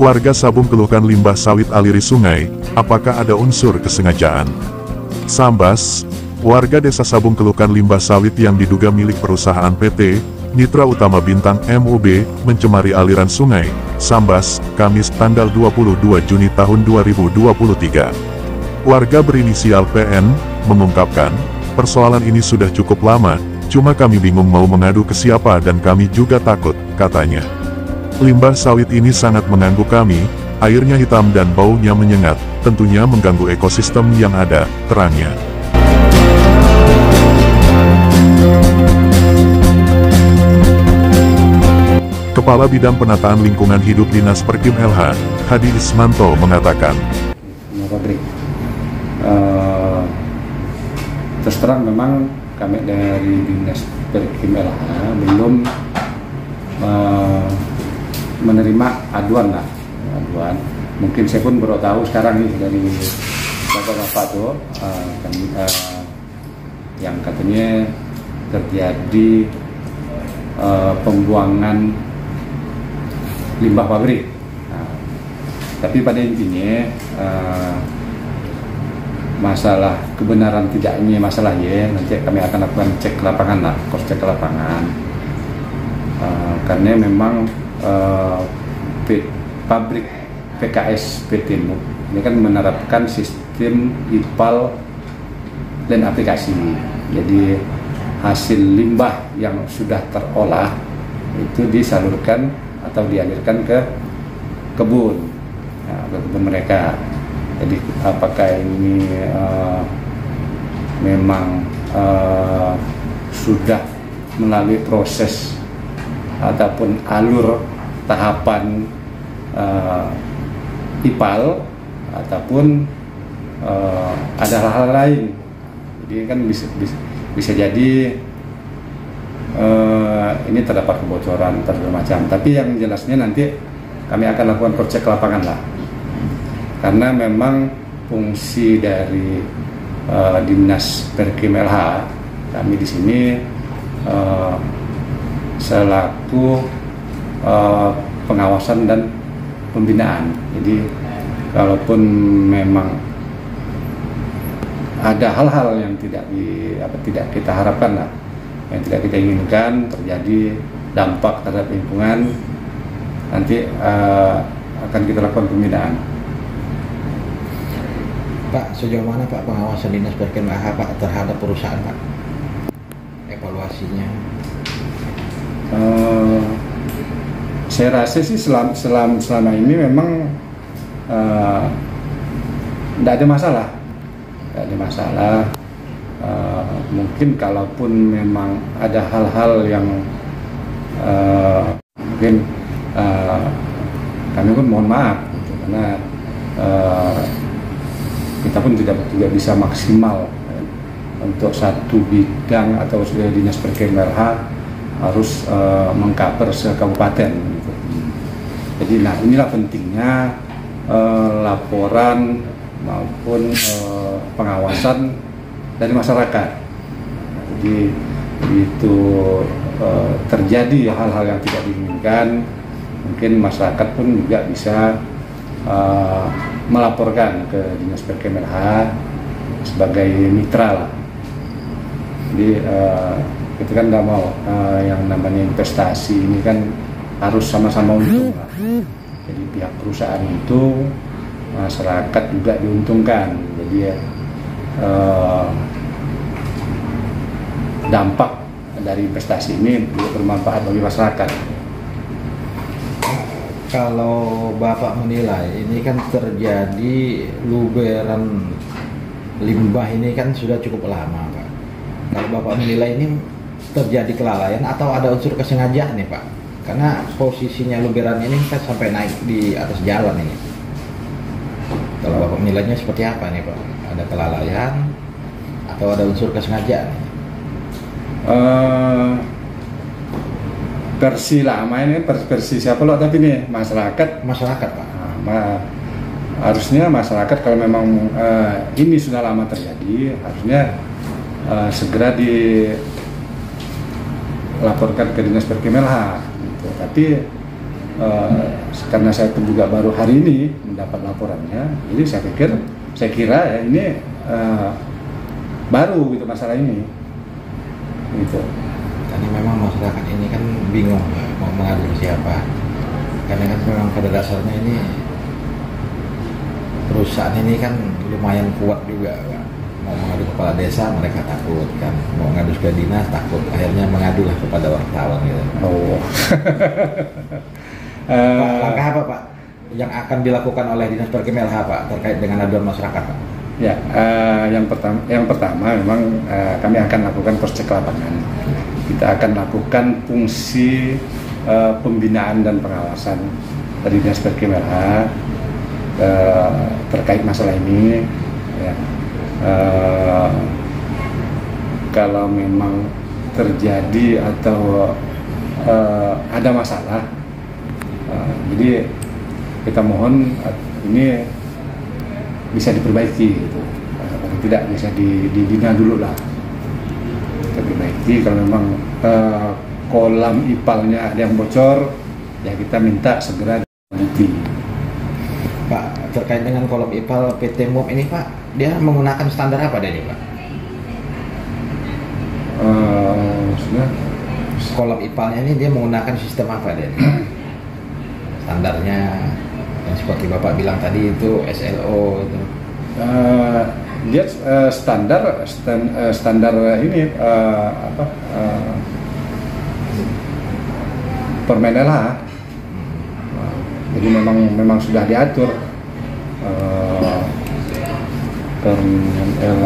Warga Sabung keluhkan limbah sawit aliri sungai, apakah ada unsur kesengajaan? Sambas, warga desa Sabung keluhkan limbah sawit yang diduga milik perusahaan PT Mitra Utama Bintang MUB mencemari aliran sungai Sambas, Kamis tanggal 22 Juni tahun 2023. Warga berinisial PN mengungkapkan, persoalan ini sudah cukup lama, cuma kami bingung mau mengadu ke siapa dan kami juga takut, katanya. Limbah sawit ini sangat mengganggu kami, airnya hitam dan baunya menyengat, tentunya mengganggu ekosistem yang ada, terangnya. Kepala Bidang Penataan Lingkungan Hidup Dinas Perkim LH, Hadi Ismanto mengatakan, terus terang memang kami dari Dinas Perkim LH belum menerima aduan. Mungkin saya pun baru tahu sekarang nih dari bapak-bapak tuh yang katanya terjadi pembuangan limbah pabrik. Tapi pada intinya masalah kebenaran tidaknya masalah ya, nanti kami akan lakukan cek lapangan lah, cross cek lapangan. Karena memang pabrik PKS PT MUB ini kan menerapkan sistem IPAL dan aplikasi. Jadi hasil limbah yang sudah terolah itu disalurkan atau dialirkan ke kebun, ke kebun mereka. Jadi apakah ini memang sudah melalui proses ataupun alur tahapan IPAL ataupun ada hal-hal lain. Jadi kan bisa jadi ini terdapat kebocoran macam. Tapi yang jelasnya nanti kami akan lakukan cross check lapangan lah. Karena memang fungsi dari Dinas Perkim LH kami di sini selaku pengawasan dan pembinaan. Jadi kalaupun memang ada hal-hal yang tidak kita harapkan lah, yang tidak kita inginkan terjadi dampak terhadap lingkungan, nanti akan kita lakukan pembinaan. Pak, sejauh mana Pak pengawasan Dinas Perkim LH Pak terhadap perusahaan Pak? Evaluasinya? Saya rasa sih selama ini memang tidak ada masalah. Mungkin kalaupun memang ada hal-hal yang mungkin kami pun mohon maaf gitu, karena kita pun tidak bisa maksimal untuk satu bidang atau sudah Dinas Perkim LH harus mengcover se-kabupaten gitu. Jadi nah inilah pentingnya laporan maupun pengawasan dari masyarakat. Jadi begitu terjadi hal-hal yang tidak diinginkan, mungkin masyarakat pun juga bisa melaporkan ke Dinas Perkim LH sebagai mitra lah. Jadi kita kan nggak mau yang namanya investasi ini kan harus sama-sama untung lah. Jadi pihak perusahaan untung, masyarakat juga diuntungkan. Jadi dampak dari investasi ini bermanfaat bagi masyarakat. Kalau Bapak menilai ini kan terjadi luberan limbah ini kan sudah cukup lama, Pak. Kalau Bapak menilai ini terjadi kelalaian atau ada unsur kesengajaan nih, Pak? Karena posisinya luberan ini kan sampai naik di atas jalan ini. Kalau Bapak menilainya seperti apa nih, Pak? Ada kelalaian atau ada unsur kesengajaan? Versi lama ini versi siapa loh, tapi nih masyarakat, Pak. Harusnya masyarakat kalau memang ini sudah lama terjadi, harusnya segera dilaporkan ke Dinas Perkemelha gitu. Tapi karena saya pun juga baru hari ini mendapat laporannya, jadi saya kira ya ini baru gitu masalah ini gitu. Karena memang masyarakat ini kan bingung mau mengadu ke siapa. Karena kan memang pada dasarnya ini perusahaan ini kan lumayan kuat juga, Pak. Mau mengadu kepala desa mereka takut kan, mau mengadu ke dinas takut, akhirnya mengadulah kepada wartawan gitu. Oh. Pak, langkah apa, Pak, yang akan dilakukan oleh Dinas Perkemelha, Pak, terkait dengan aduan masyarakat, Pak? Ya, yang pertama memang kami akan lakukan cross check lapangan. Kita akan lakukan fungsi pembinaan dan pengawasan dari Dinas Perkemelha terkait masalah ini. Ya. Kalau memang terjadi atau ada masalah, jadi kita mohon ini bisa diperbaiki gitu. Kalau tidak bisa dibina dulu lah, kita perbaiki. Kalau memang kolam ipalnya ada yang bocor, ya kita minta segera diganti. Pak, terkait dengan kolam ipal PT MUP ini, Pak, dia menggunakan standar apa dari Pak? Kolam ipalnya ini dia menggunakan sistem apa dari? Standarnya yang seperti Bapak bilang tadi itu SLO itu. Dia standar ini Permen LH. Jadi memang sudah diatur Permen LH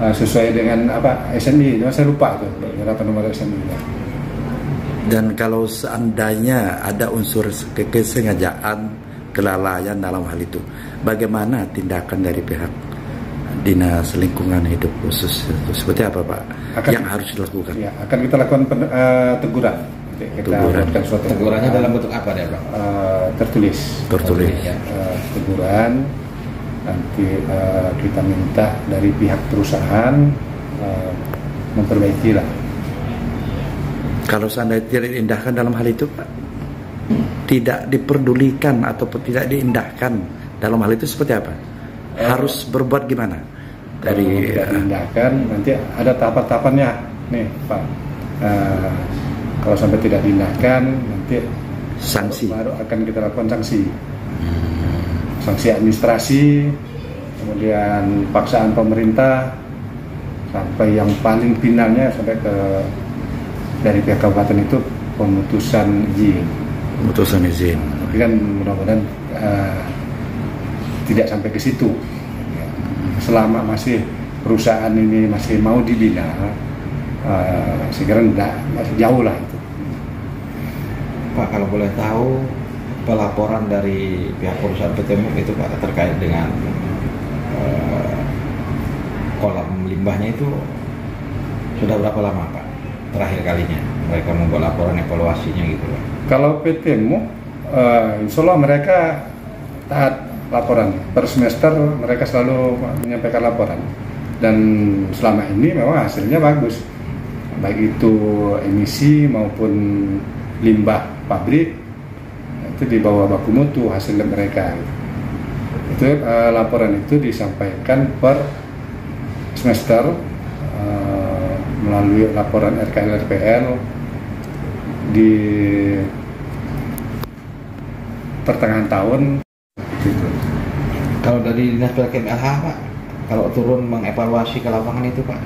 sesuai dengan apa SNI, saya lupa itu berapa nomor SNI. Dan kalau seandainya ada unsur kesengajaan, kelalaian dalam hal itu, bagaimana tindakan dari pihak Dinas Lingkungan Hidup khusus itu? Seperti apa, Pak, yang harus dilakukan? Ya, akan kita lakukan teguran. Tegurannya dalam bentuk apa deh, Pak? Tertulis. Ya. Teguran. Nanti kita minta dari pihak perusahaan memperbaiki lah. Kalau seandainya tidak diindahkan dalam hal itu, Pak, tidak diperdulikan ataupun tidak diindahkan dalam hal itu seperti apa? Harus berbuat gimana? Dari tidak diindahkan, nanti ada tahapan-tahapannya nih, Pak. Kalau sampai tidak diindahkan, nanti sanksi. Baru akan kita lakukan sanksi. Sanksi administrasi, kemudian paksaan pemerintah, sampai yang paling finalnya sampai ke dari pihak kabupaten itu pemutusan izin. Pemutusan izin. Tapi kan mudah-mudahan tidak sampai ke situ. Selama masih perusahaan ini masih mau dibina, saya kira masih jauh lah itu. Pak, kalau boleh tahu pelaporan dari pihak perusahaan PT MUP itu, Pak, terkait dengan kolam limbahnya itu sudah berapa lama, Pak, terakhir kalinya mereka membuat laporan evaluasinya gitu, Pak? Kalau PT MUP, insya Allah mereka taat laporan per semester, mereka selalu menyampaikan laporan, dan selama ini memang hasilnya bagus, baik itu emisi maupun limbah pabrik itu di bawah baku mutu hasil mereka. Itu laporan itu disampaikan per semester melalui laporan RKL-RPL di pertengahan tahun. Kalau dari Dinas Perkemelha, Pak, kalau turun mengevaluasi ke lapangan itu Pak,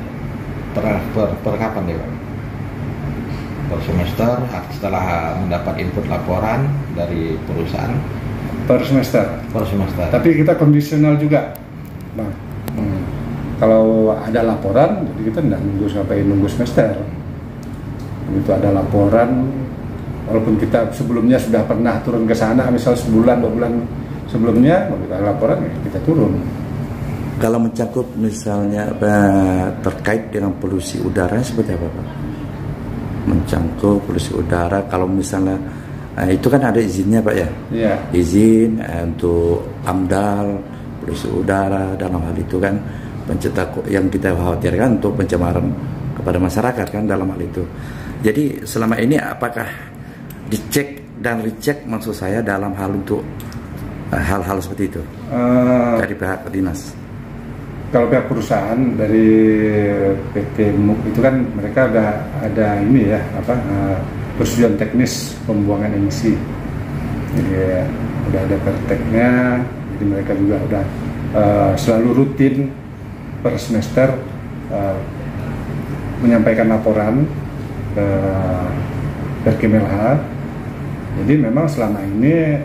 per kapan ya Pak? Per semester setelah mendapat input laporan dari perusahaan? Per semester. Per semester. Tapi kita kondisional juga, Bang. Kalau ada laporan, jadi kita tidak nunggu semester. Begitu ada laporan, walaupun kita sebelumnya sudah pernah turun ke sana, misal sebulan, 2 bulan sebelumnya, begitu ada laporan, ya kita turun. Kalau mencakup misalnya terkait dengan polusi udara seperti apa Pak? Mencangkup polusi udara, kalau misalnya itu kan ada izinnya Pak ya? Iya. Izin untuk AMDAL, polusi udara, dalam hal itu kan yang kita khawatirkan untuk pencemaran kepada masyarakat kan dalam hal itu. Jadi selama ini apakah dicek dan recheck maksud saya dalam hal untuk hal-hal seperti itu dari pihak dinas? Kalau pihak perusahaan dari PT MUK itu kan mereka ada ini ya persetujuan teknis pembuangan emisi. Jadi udah ada perteknya, jadi mereka juga udah selalu rutin per semester menyampaikan laporan ke Perkemelha. Jadi memang selama ini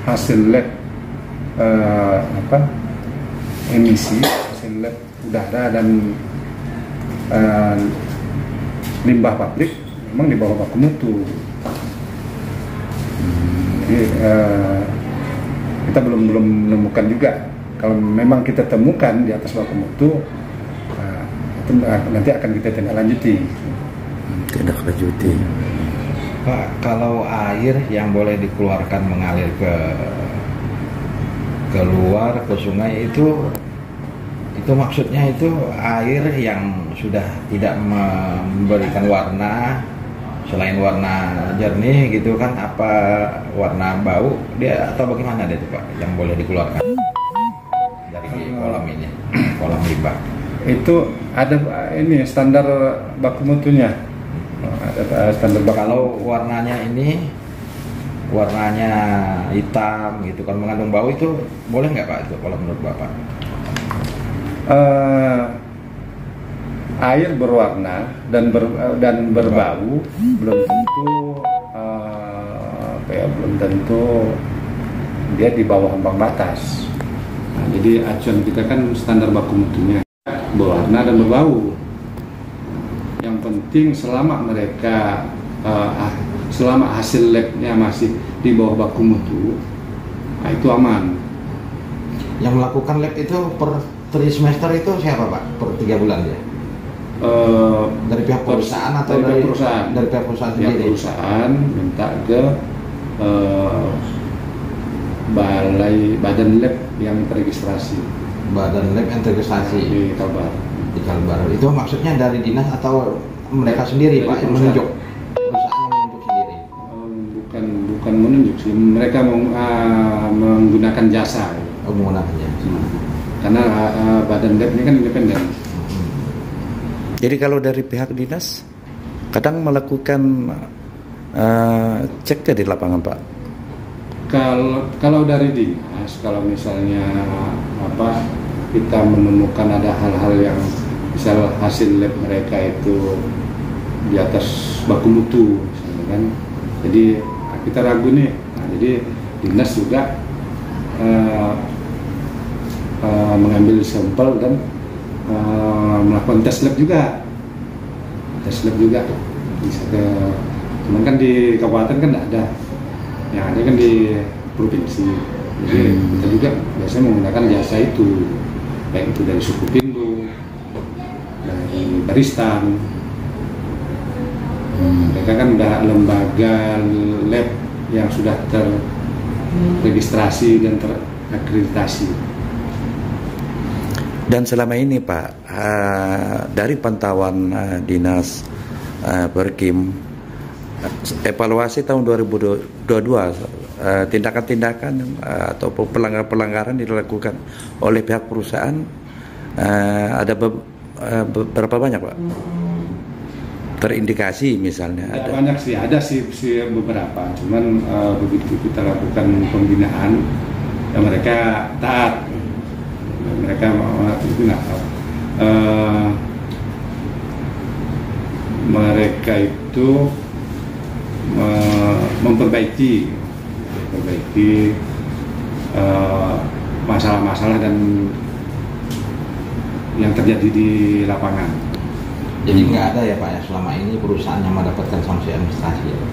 hasil lab emisi, hasil lab udara dan limbah pabrik memang di bawah baku mutu. Jadi kita belum menemukan juga. Kalau memang kita temukan di atas baku mutu, itu nanti akan kita tindak lanjuti. Pak, kalau air yang boleh dikeluarkan mengalir keluar ke sungai itu maksudnya itu air yang sudah tidak memberikan warna selain warna jernih gitu kan, apa warna bau dia atau bagaimana itu Pak yang boleh dikeluarkan dari kolam ini, kolam limbah? Itu ada ini standar baku mutunya. Ada standar baku. Kalau warnanya hitam gitu kan, mengandung bau, itu boleh nggak Pak itu kalau menurut Bapak? Air berwarna dan berbau belum tentu dia di bawah ambang batas. Nah, jadi acuan kita kan standar baku mutunya berwarna dan berbau. Yang penting selama mereka selama hasil labnya masih di bawah baku mutu, nah itu aman. Yang melakukan lab itu per 3 semester itu siapa Pak? Per 3 bulan ya? Dari pihak perusahaan atau dari perusahaan? Dari pihak perusahaan sendiri. Pihak perusahaan minta ke badan lab yang terregistrasi. Badan lab yang terregistrasi di Kalbar. Di Kalbar. Itu maksudnya dari dinas atau mereka sendiri Pak yang menunjuk? Perusahaan yang menunjuk sendiri? Bukan menunjuk sih, mereka menggunakan jasa. Oh, menggunakan jasa. Karena badan lab ini kan independen. Jadi kalau dari pihak dinas kadang melakukan cek di lapangan Pak. Kalau dari dinas, kalau misalnya kita menemukan ada hal-hal yang misal hasil lab mereka itu di atas baku mutu, misalnya kan, jadi kita ragu nih. Nah, jadi dinas juga mengambil sampel dan melakukan tes lab juga, bisa ke, cuman kan di kabupaten kan tidak ada, yang ada kan di provinsi. Jadi kita juga biasanya menggunakan jasa itu, baik itu dari suku Pindo, dari Baristan. Mereka kan udah lembaga lab yang sudah terregistrasi dan terakreditasi. Dan selama ini Pak, dari pantauan dinas Perkim, evaluasi tahun 2022, tindakan-tindakan atau pelanggaran dilakukan oleh pihak perusahaan ada berapa banyak Pak? Terindikasi misalnya? Ada banyak sih, ada sih beberapa. Cuman begitu kita lakukan pembinaan, ya mereka taat. Mereka tapi nggak tahu. Mereka itu memperbaiki masalah-masalah dan yang terjadi di lapangan. Jadi nggak ada ya Pak ya selama ini perusahaan yang mendapatkan sanksi administrasi ya, Pak?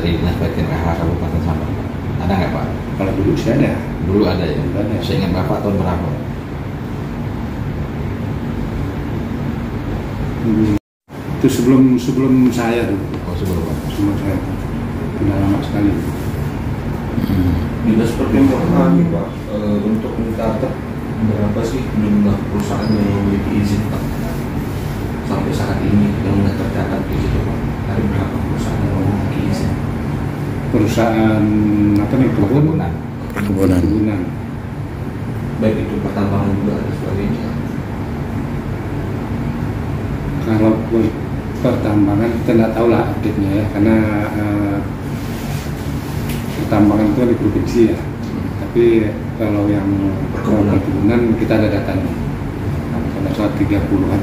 Dari Dinas PTNPH Kabupaten Sambas, Pak? Ada nggak Pak? Kalau dulu sih ada. Dulu ada ya. Dulu ada. Saya ingat Bapak tahun berapa? Itu sebelum saya dulu. Oh sebelum Pak. Sebelum saya. Sudah lama sekali. Dinas PTNPH nih Pak, untuk mencatat berapa sih jumlah perusahaan yang memiliki izin Pak sampai saat ini yang sudah tercatat di situ Pak? Ada berapa perusahaan yang memiliki izin? Perusahaan apa nih, Perkebunan. perkebunan. Baik itu pertambangan juga dan sebagainya. Kalau pertambangan kita nggak tahu lah update-nya ya, karena pertambangan itu di provinsi ya. Tapi kalau yang perkebunan kita ada datanya. Pada saat 30-an,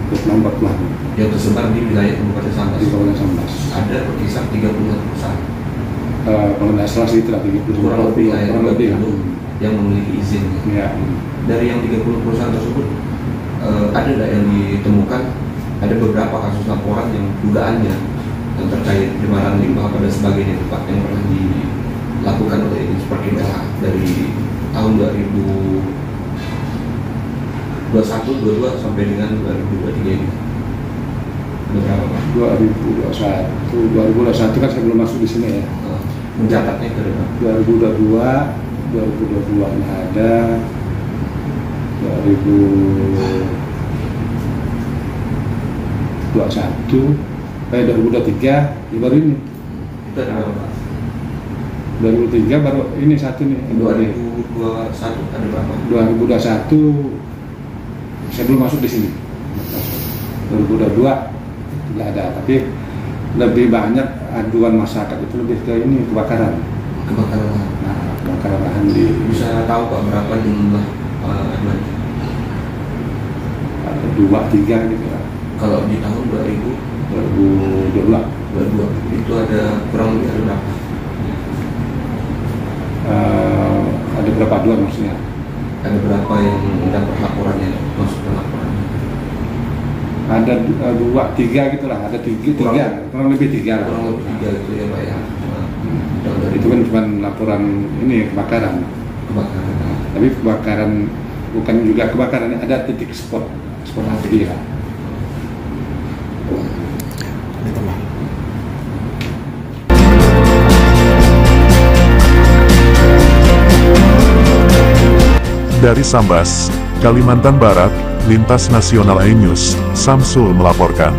40-an Yang tersebar di wilayah Kabupaten Sambas. di Kabupaten Sambas. Ada berkisar 30-an perusahaan. Kalau nggak salah sih itu lah 30 Kurang lebih lah ya, kurang lebih lah. yang memiliki izin. Ya. Dari yang 30 perusahaan tersebut, ada nggak yang ditemukan? Ada beberapa kasus laporan yang dugaannya yang terkait penyebaran limbah dan sebagainya Pak, yang pernah dilakukan oleh Dinas PTNPH dari tahun 2021, 22 sampai dengan 2023 ini. Berapa Pak? 2021 kan saya belum masuk di sini ya. Mencatatnya ke depan. 2022 ini ada 2023 ya baru ini. Itu ada berapa Pak? 2003 baru ini satu nih. 2021 ada berapa? 2021 saya belum masuk di sini. 2022 tidak ada, tapi lebih banyak aduan masyarakat itu lebih ke ini kebakaran. Kebakaran lahan. Nah, kebakaran lahan di Bisa tahu Pak berapa jumlah aduan? ada 2-3 gitu lah. Kalau di tahun 2022 2022 itu ada kurang lebih ada berapa? ada berapa aduan maksudnya? Ada berapa yang dapat laporannya masuk ke laporannya? Ada 2-3 gitu lah, ada 3 kurang lebih 3 lah. Kurang lebih 3 itu ya Pak ya. Dari Itu kan cuma laporan ini kebakaran. kebakaran. Tapi kebakaran bukan juga kebakaran, ada titik spot api ya. Ini teman. Dari Sambas, Kalimantan Barat, Lintas Nasional iNews, Samsul melaporkan.